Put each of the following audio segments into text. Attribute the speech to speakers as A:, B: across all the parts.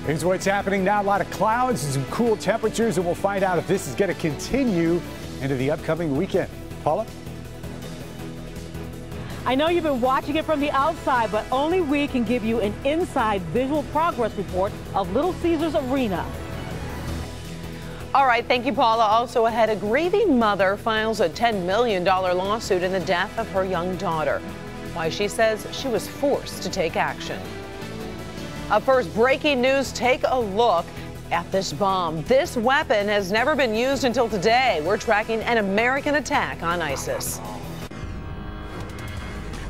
A: Here's what's happening now. A lot of clouds and some cool temperatures, and we'll find out if this is going to continue into the upcoming weekend. Paula?
B: I know you've been watching it from the outside, but only we can give you an inside visual progress report of Little Caesars Arena.
C: All right, thank you, Paula. Also ahead, a grieving mother files a $10 million lawsuit in the death of her young daughter. Why she says she was forced to take action. Up first, breaking news. Take a look at this bomb. This weapon has never been used until today. We're tracking an American attack on ISIS.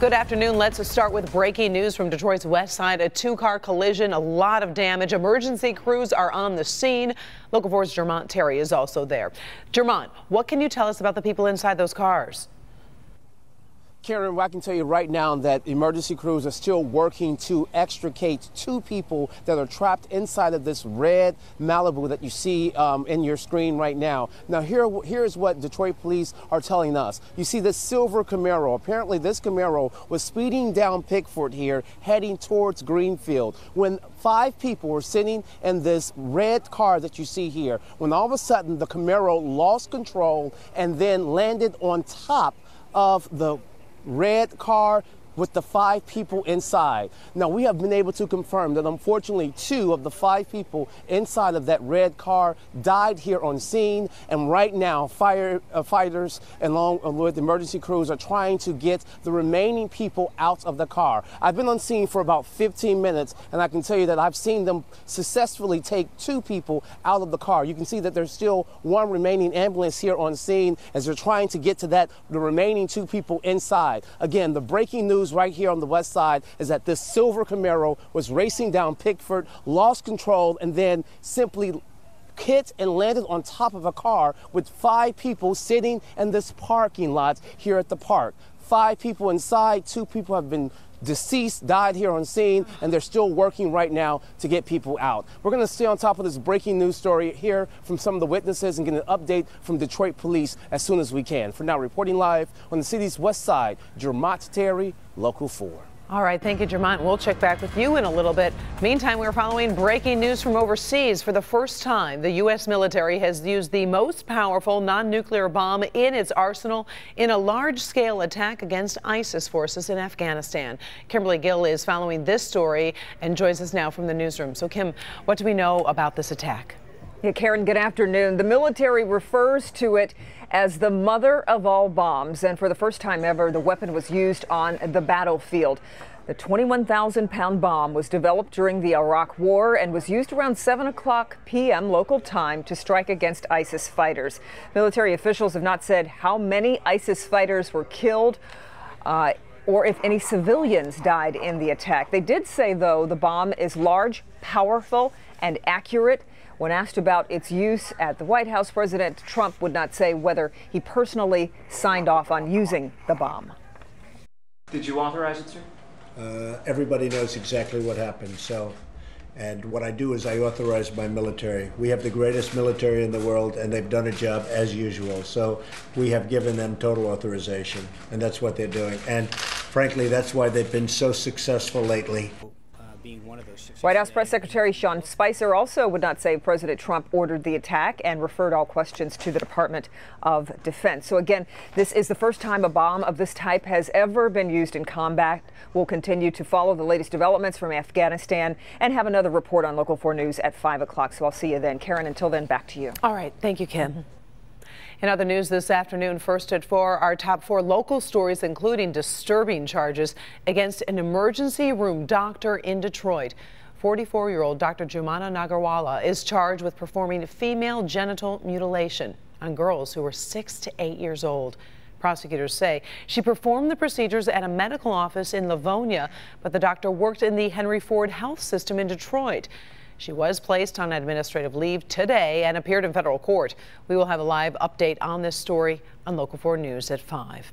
C: Good afternoon. Let's start with breaking news from Detroit's west side. A two-car collision, a lot of damage. Emergency crews are on the scene. Local 4's Jermont Terry is also there. Jermont, what can you tell us about the people inside those cars?
D: Karen, well, I can tell you right now that emergency crews are still working to extricate two people that are trapped inside of this red Malibu that you see in your screen right now. Now, here's what Detroit police are telling us. You see this silver Camaro. Apparently, this Camaro was speeding down Pickford here, heading towards Greenfield, when 5 people were sitting in this red car that you see here, when all of a sudden the Camaro lost control and then landed on top of the red car with the 5 people inside. Now, we have been able to confirm that unfortunately 2 of the 5 people inside of that red car died here on scene, and right now firefighters along with emergency crews are trying to get the remaining people out of the car. I've been on scene for about 15 minutes, and I can tell you that I've seen them successfully take 2 people out of the car. You can see that there's still 1 remaining ambulance here on scene as they're trying to get to the remaining 2 people inside. Again, the breaking news right here on the west side is that this silver Camaro was racing down Pickford, lost control, and then simply hit and landed on top of a car with 5 people sitting in this parking lot here at the park. 5 people inside, 2 people have been deceased, died here on scene, and they're still working right now to get people out. We're going to stay on top of this breaking news story, hear from some of the witnesses, and get an update from Detroit police as soon as we can. For now, reporting live on the city's west side, Jermont Terry, Local 4.
C: All right, thank you, Jermont. We'll check back with you in a little bit. Meantime, we're following breaking news from overseas. For the first time, the U.S. military has used the most powerful non-nuclear bomb in its arsenal in a large-scale attack against ISIS forces in Afghanistan. Kimberly Gill is following this story and joins us now from the newsroom. So, Kim, what do we know about this attack?
E: Yeah, Karen, good afternoon. The military refers to it as the mother of all bombs, and for the first time ever, the weapon was used on the battlefield. The 21,000-pound bomb was developed during the Iraq War and was used around 7 p.m. local time to strike against ISIS fighters. Military officials have not said how many ISIS fighters were killed or if any civilians died in the attack. They did say, though, the bomb is large, powerful, and accurate. When asked about its use at the White House, President Trump would not say whether he personally signed off on using the bomb.
F: Did you authorize it, sir?
G: Everybody knows exactly what happened. And what I do is I authorize my military. We have the greatest military in the world, and they've done a job as usual. So we have given them total authorization, and that's what they're doing. And frankly, that's why they've been so successful lately.
E: White House Press Secretary Sean Spicer also would not say President Trump ordered the attack and referred all questions to the Department of Defense. So again, this is the first time a bomb of this type has ever been used in combat. We'll continue to follow the latest developments from Afghanistan and have another report on Local 4 News at 5 o'clock. So I'll see you then. Karen, until then, back to you.
C: All right. Thank you, Kim. In other news this afternoon, first at 4, our top 4 local stories, including disturbing charges against an emergency room doctor in Detroit. 44-year-old Dr. Jumana Nagarwala is charged with performing female genital mutilation on girls who were 6 to 8 years old. Prosecutors say she performed the procedures at a medical office in Livonia, but the doctor worked in the Henry Ford Health System in Detroit. She was placed on administrative leave today and appeared in federal court. We will have a live update on this story on Local 4 News at 5.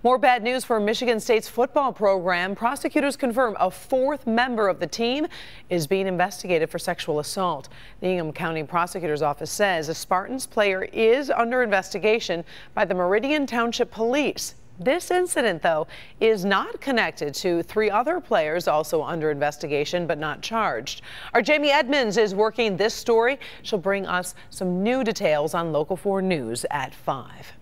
C: More bad news for Michigan State's football program. Prosecutors confirm a 4th member of the team is being investigated for sexual assault. The Ingham County Prosecutor's Office says a Spartans player is under investigation by the Meridian Township Police. This incident, though, is not connected to 3 other players also under investigation but not charged. Our Jamie Edmonds is working this story. She'll bring us some new details on Local 4 News at 5.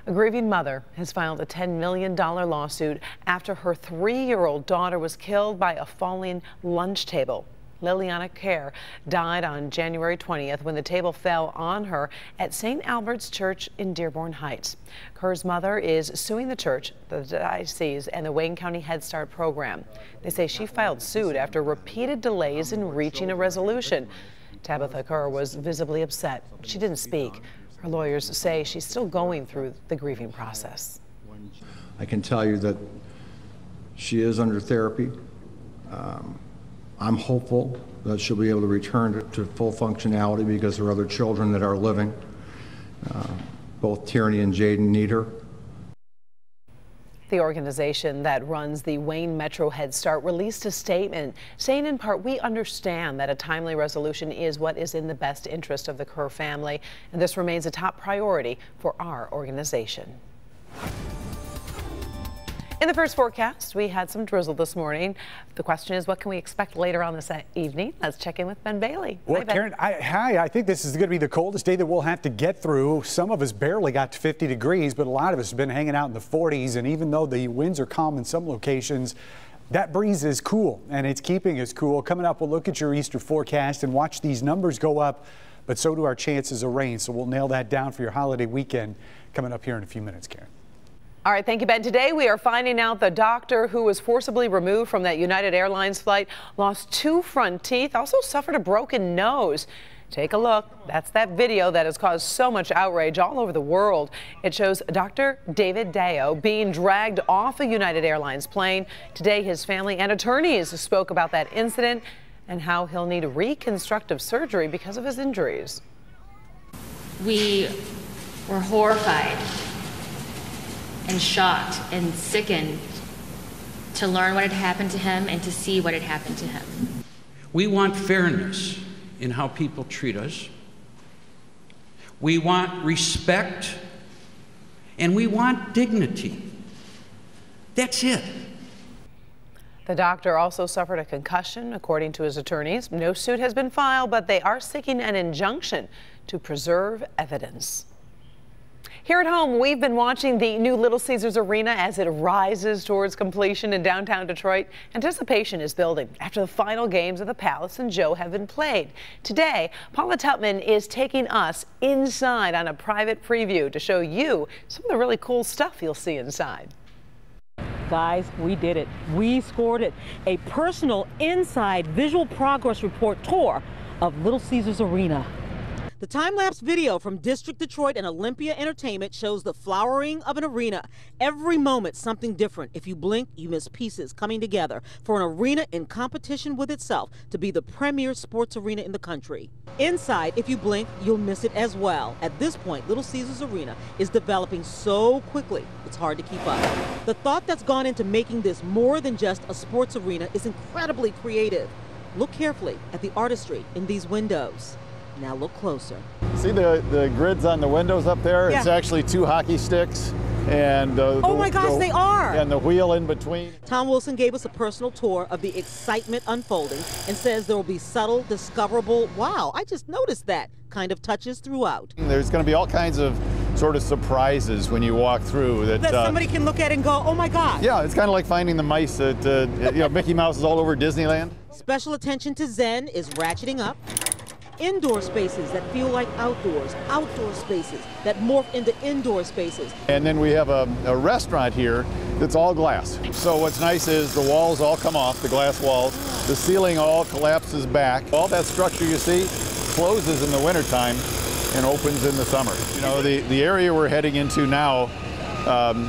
C: A grieving mother has filed a $10 million lawsuit after her 3-year-old daughter was killed by a falling lunch table. Liliana Kerr died on January 20th when the table fell on her at St. Albert's Church in Dearborn Heights. Kerr's mother is suing the church, the diocese, and the Wayne County Head Start program. They say she filed suit after repeated delays in reaching a resolution. Tabitha Kerr was visibly upset. She didn't speak. Her lawyers say she's still going through the grieving process.
H: I can tell you that she is under therapy. I'm hopeful that she'll be able to return to full functionality because there are other children that are living. Both Tierney and Jaden need her.
C: The organization that runs the Wayne Metro Head Start released a statement saying in part, we understand that a timely resolution is what is in the best interest of the Kerr family, and this remains a top priority for our organization. In the first forecast, we had some drizzle this morning. The question is, what can we expect later on this evening? Let's check in with Ben Bailey.
A: Well,
C: Hi, Ben.
A: Karen, I think this is going to be the coldest day that we'll have to get through. Some of us barely got to 50 degrees, but a lot of us have been hanging out in the 40s. And even though the winds are calm in some locations, that breeze is cool, and it's keeping us cool. Coming up, we'll look at your Easter forecast and watch these numbers go up, but so do our chances of rain. So we'll nail that down for your holiday weekend coming up here in a few minutes, Karen.
C: All right, thank you, Ben. Today we are finding out the doctor who was forcibly removed from that United Airlines flight lost 2 front teeth, also suffered a broken nose. Take a look. That's that video that has caused so much outrage all over the world. It shows Dr. David Deo being dragged off a United Airlines plane. Today, his family and attorneys spoke about that incident and how he'll need reconstructive surgery because of his injuries.
I: We were horrified and shocked and sickened to learn what had happened to him and to see what had happened to him.
J: We want fairness in how people treat us. We want respect, and we want dignity. That's it.
C: The doctor also suffered a concussion, according to his attorneys. No suit has been filed, but they are seeking an injunction to preserve evidence. Here at home, we've been watching the new Little Caesars Arena as it rises towards completion in downtown Detroit. Anticipation is building after the final games of the Palace and Joe have been played. Today, Paula Tutman is taking us inside on a private preview to show you some of the really cool stuff you'll see inside.
B: Guys, we did it. We scored it. A personal inside visual progress report tour of Little Caesars Arena. The time-lapse video from District Detroit and Olympia Entertainment shows the flowering of an arena. Every moment, something different. If you blink, you miss pieces coming together for an arena in competition with itself to be the premier sports arena in the country. Inside, if you blink, you'll miss it as well. At this point, Little Caesars Arena is developing so quickly, it's hard to keep up. The thought that's gone into making this more than just a sports arena is incredibly creative. Look carefully at the artistry in these windows. Now look closer.
K: See the grids on the windows up there?
B: Yeah.
K: It's actually 2 hockey sticks and
B: oh my gosh, they are!
K: And the wheel in between.
B: Tom Wilson gave us a personal tour of the excitement unfolding and says there will be subtle, discoverable, wow, I just noticed that kind of touches throughout.
K: There's going to be all kinds of sort of surprises when you walk through that
B: somebody can look at and go, oh my God.
K: Yeah, it's kind of like finding the mice that, you know, Mickey Mouse is all over Disneyland.
B: Special attention to Zen is ratcheting up. Indoor spaces that feel like outdoors, outdoor spaces that morph into indoor spaces.
K: And then we have a restaurant here that's all glass. So what's nice is the walls all come off, the glass walls. The ceiling all collapses back. All that structure you see closes in the wintertime and opens in the summer. You know, the area we're heading into now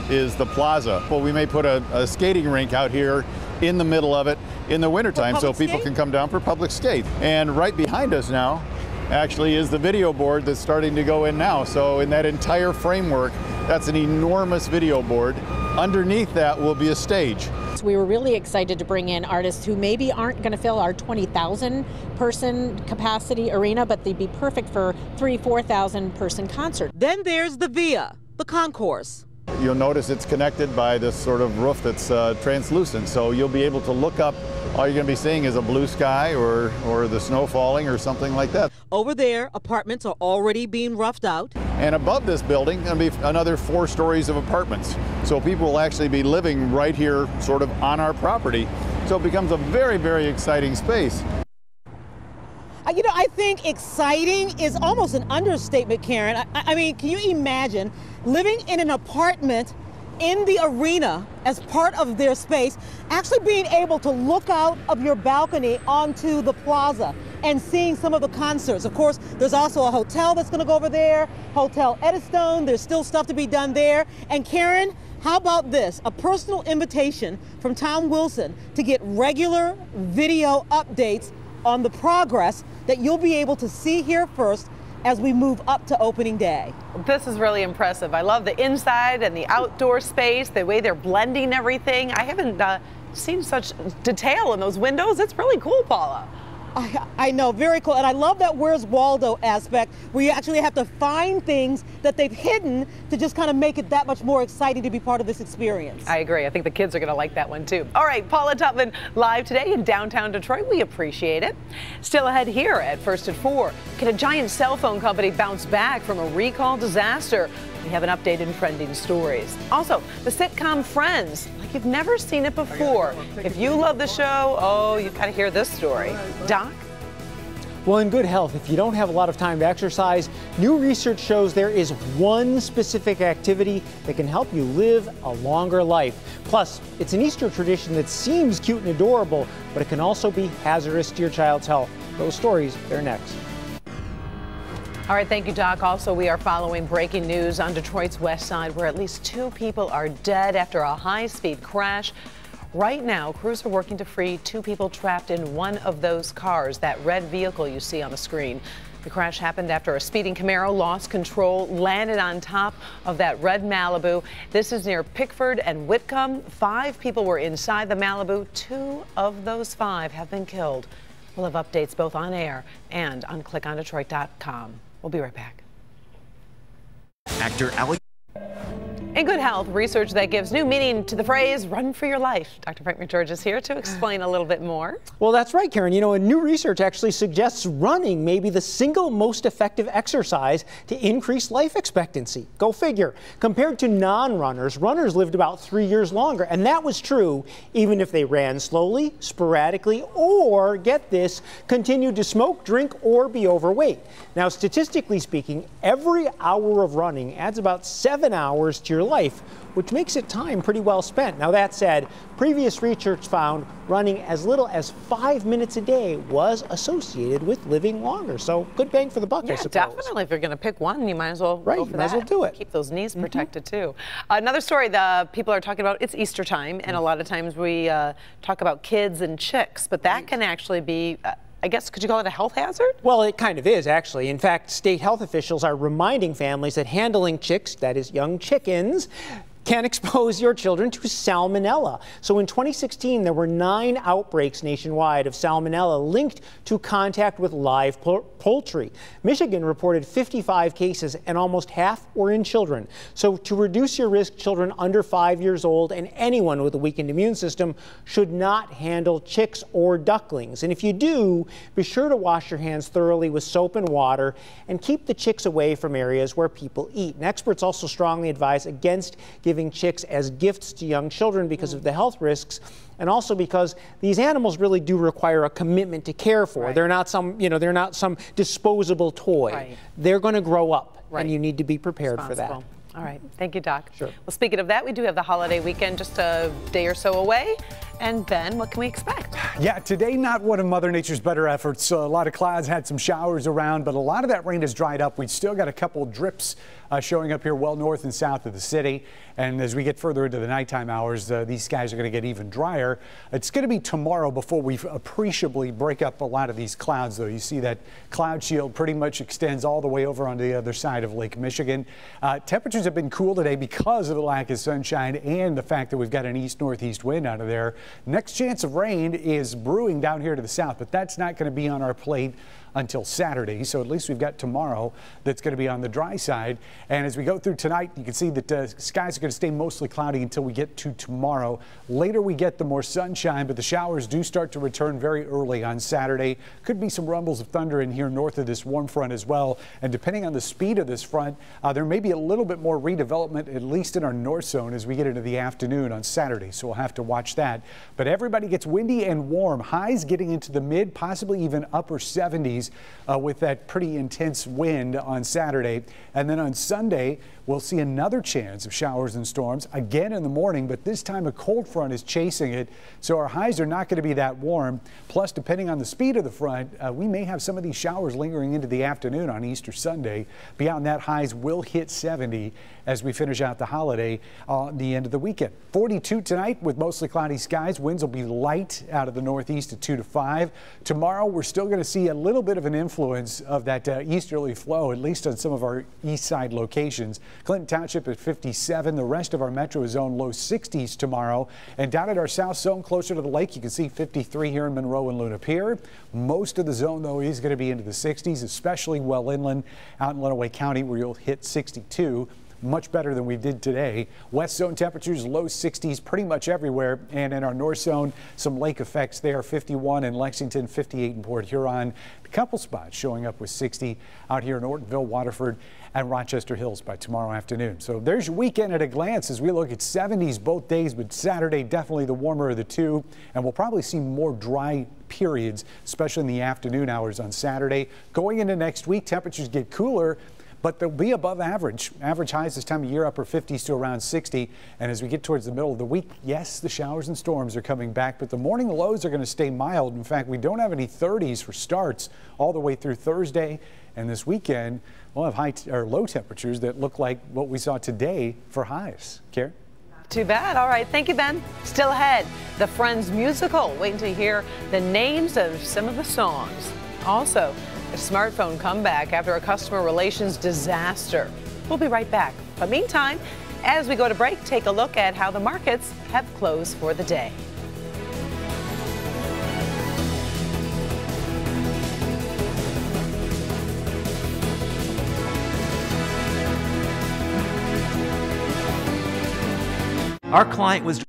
K: is the plaza. Well, we may put a skating rink out here in the middle of it in the wintertime so people can come down for public skate. And right behind us now actually is the video board that's starting to go in now. So in that entire framework, that's an enormous video board. Underneath that will be a stage.
L: We were really excited to bring in artists who maybe aren't going to fill our 20,000 person capacity arena, but they'd be perfect for 3,000-4,000 person concert.
B: Then there's the Via, the concourse.
K: You'll notice it's connected by this sort of roof that's translucent, so you'll be able to look up. All you're going to be seeing is a blue sky or the snow falling or something like that.
B: Over there, apartments are already being roughed out.
K: And above this building, going to be another 4 stories of apartments. So people will actually be living right here, sort of on our property. So it becomes a very, very exciting space.
B: You know, I think exciting is almost an understatement, Karen. I mean, can you imagine living in an apartment in the arena as part of their space, actually being able to look out of your balcony onto the plaza and seeing some of the concerts? Of course, there's also a hotel that's going to go over there, Hotel Eddystone. There's still stuff to be done there. And Karen, how about this? A personal invitation from Tom Wilson to get regular video updates on the progress that you'll be able to see here first as we move up to opening day.
C: This is really impressive. I love the inside and the outdoor space, the way they're blending everything. I haven't seen such detail in those windows. It's really cool, Paula.
B: I know, very cool. And I love that Where's Waldo aspect, where you actually have to find things that they've hidden to just kind of make it that much more exciting to be part of this experience.
C: I agree. I think the kids are going to like that one too. All right, Paula Tutman live today in downtown Detroit. We appreciate it. Still ahead here at First at 4. Can a giant cell phone company bounce back from a recall disaster? We have an update in trending stories. Also, the sitcom Friends, like you've never seen it before. If you love the show, oh, you've got to hear this story. Doc?
M: Well, in good health, if you don't have a lot of time to exercise, new research shows there is one specific activity that can help you live a longer life. Plus, it's an Easter tradition that seems cute and adorable, but it can also be hazardous to your child's health. Those stories, they're next.
C: All right, thank you, Doc. Also, we are following breaking news on Detroit's west side, where at least 2 people are dead after a high-speed crash. Right now, crews are working to free 2 people trapped in one of those cars, that red vehicle you see on the screen. The crash happened after a speeding Camaro lost control, landed on top of that red Malibu. This is near Pickford and Whitcomb. 5 people were inside the Malibu. 2 of those 5 have been killed. We'll have updates both on air and on clickondetroit.com. We'll be right back.
N: Actor Alex.
C: In good health, research that gives new meaning to the phrase run for your life. Dr. Frank McGeorge is here to explain a little bit more.
M: Well, that's right, Karen. You know, new research actually suggests running may be the single most effective exercise to increase life expectancy. Go figure. Compared to non-runners, runners lived about 3 years longer. And that was true even if they ran slowly, sporadically, or, get this, continued to smoke, drink, or be overweight. Now, statistically speaking, every hour of running adds about 7 hours to your life, which makes it time pretty well spent. Now, that said, previous research found running as little as 5 minutes a day was associated with living longer. So good bang for the buck, I suppose.
C: Definitely. If you're going to pick one, you might as well go for
M: might as well do it.
C: Keep those knees protected too. Another story that people are talking about, it's Easter time, and a lot of times we talk about kids and chicks, but that can actually be I guess, could you call it a health hazard?
M: Well, it kind of is, actually. In fact, state health officials are reminding families that handling chicks, that is young chickens, can expose your children to salmonella. So in 2016, there were 9 outbreaks nationwide of salmonella linked to contact with live poultry. Michigan reported 55 cases, and almost half were in children. So to reduce your risk, children under 5 years old and anyone with a weakened immune system should not handle chicks or ducklings. And if you do, be sure to wash your hands thoroughly with soap and water and keep the chicks away from areas where people eat. And experts also strongly advise against giving chicks as gifts to young children because of the health risks, and also because these animals really do require a commitment to care for. Right. They're not some, they're not some disposable toy. Right. They're going to grow up, and you need to be prepared for that.
C: All right. Thank you, Doc.
M: Sure.
C: Well, speaking of that, we do have the holiday weekend just a day or so away. And Ben, what can we expect?
A: Yeah, today not one of Mother Nature's better efforts. A lot of clouds, had some showers around, but a lot of that rain has dried up. We've still got a couple drips showing up here well north and south of the city. And as we get further into the nighttime hours, these skies are going to get even drier. It's going to be tomorrow before we appreciably break up a lot of these clouds, though. You see that cloud shield pretty much extends all the way over on the other side of Lake Michigan. Temperatures have been cool today because of the lack of sunshine and the fact that we've got an east-northeast wind out of there. Next chance of rain is brewing down here to the south, but that's not going to be on our plate until Saturday. So at least we've got tomorrow that's going to be on the dry side. And as we go through tonight, you can see that skies are going to stay mostly cloudy until we get to tomorrow. Later we get the more sunshine, but the showers do start to return very early on Saturday. Could be some rumbles of thunder in here north of this warm front as well. And depending on the speed of this front, there may be a little bit more redevelopment, at least in our north zone, as we get into the afternoon on Saturday. So we'll have to watch that. But everybody gets windy and warm. Highs getting into the mid, possibly even upper 70s with that pretty intense wind on Saturday. And then on Sunday, we'll see another chance of showers and storms again in the morning, but this time a cold front is chasing it. So our highs are not going to be that warm. Plus, depending on the speed of the front, we may have some of these showers lingering into the afternoon on Easter Sunday. Beyond that, highs will hit 70 as we finish out the holiday on the end of the weekend. 42 tonight with mostly cloudy skies. Winds will be light out of the northeast at 2 to 5. Tomorrow, we're still going to see a little bit of an influence of that easterly flow, at least on some of our east side locations. Clinton Township at 57. The rest of our metro zone low 60s tomorrow. And down at our south zone closer to the lake, you can see 53 here in Monroe and Luna Pier. Most of the zone, though, is going to be into the 60s, especially well inland out in Lenawee County, where you'll hit 62. Much better than we did today. West zone temperatures low 60s pretty much everywhere. And in our north zone, some lake effects there. 51 in Lexington, 58 in Port Huron. A couple spots showing up with 60 out here in Ortonville, Waterford, and Rochester Hills by tomorrow afternoon. So there's your weekend at a glance as we look at 70s both days, but Saturday definitely the warmer of the two. And we'll probably see more dry periods, especially in the afternoon hours on Saturday. Going into next week, temperatures get cooler, but they'll be above average. Average highs this time of year, upper 50s to around 60. And as we get towards the middle of the week, yes, the showers and storms are coming back, but the morning lows are going to stay mild. In fact, we don't have any 30s for starts all the way through Thursday. And this weekend, we'll have high or low temperatures that look like what we saw today for highs. Karen?
C: Too bad. All right. Thank you, Ben. Still ahead, the Friends musical. Waiting to hear the names of some of the songs. Also, a smartphone comeback after a customer relations disaster. We'll be right back. But meantime, as we go to break, take a look at how the markets have closed for the day.
N: Our client was...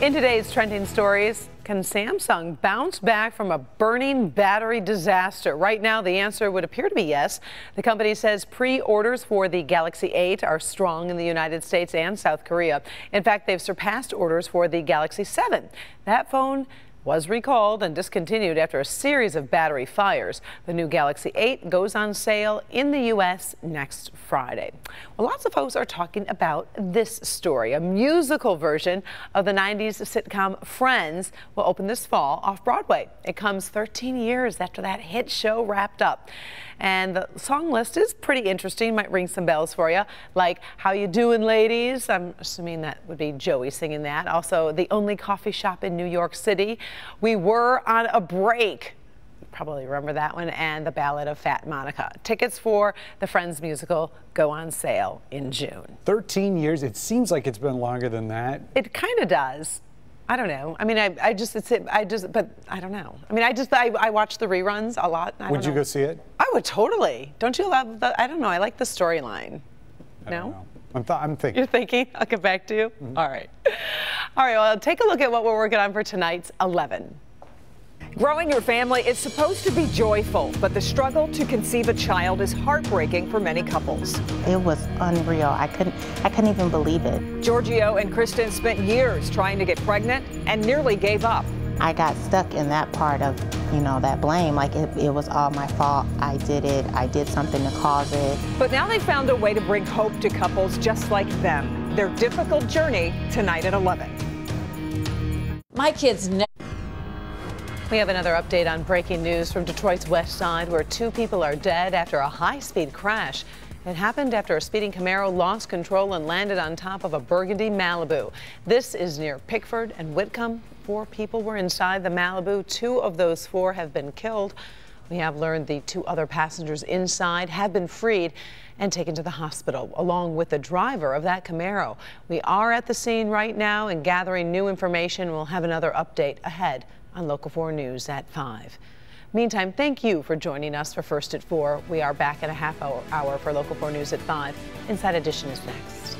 C: In today's trending stories, can Samsung bounce back from a burning battery disaster? Right now, the answer would appear to be yes. The company says pre-orders for the Galaxy 8 are strong in the United States and South Korea. In fact, they've surpassed orders for the Galaxy 7. That phone was recalled and discontinued after a series of battery fires. The new Galaxy 8 goes on sale in the U.S. next Friday. Well, lots of folks are talking about this story. A musical version of the 90s sitcom Friends will open this fall off Broadway. It comes 13 years after that hit show wrapped up. And the song list is pretty interesting, might ring some bells for you, like How You Doing Ladies? I'm assuming that would be Joey singing that. Also, The Only Coffee Shop in New York City, We Were on a Break. You probably remember that one, and The Ballad of Fat Monica. Tickets for the Friends musical go on sale in June.
A: 13 years, it seems like it's been longer than that.
C: It kind of does. I don't know. I mean, but I don't know. I mean, I watch the reruns a lot.
A: Would you go see it?
C: I would totally. Don't you love I don't know. I like the storyline. No?
A: I'm thinking.
C: You're thinking? I'll get back to you. Mm-hmm. All right. All right. Well, take a look at what we're working on for tonight's 11.
E: Growing your family is supposed to be joyful, but the struggle to conceive a child is heartbreaking for many couples.
O: It was unreal. I couldn't even believe it.
E: Giorgio and Kristen spent years trying to get pregnant and nearly gave up.
O: I got stuck in that part of, that blame. Like it was all my fault. I did it. I did something to cause it.
E: But now they found a way to bring hope to couples just like them. Their difficult journey tonight at 11.
P: My kids never.
C: We have another update on breaking news from Detroit's west side, where 2 people are dead after a high-speed crash. It happened after a speeding Camaro lost control and landed on top of a burgundy Malibu. This is near Pickford and Whitcomb. 4 people were inside the Malibu. 2 of those 4 have been killed. We have learned the 2 other passengers inside have been freed and taken to the hospital, along with the driver of that Camaro. We are at the scene right now and gathering new information. We'll have another update ahead on Local 4 News at 5. Meantime, thank you for joining us for First at 4. We are back in a half hour for Local 4 News at 5. Inside Edition is next.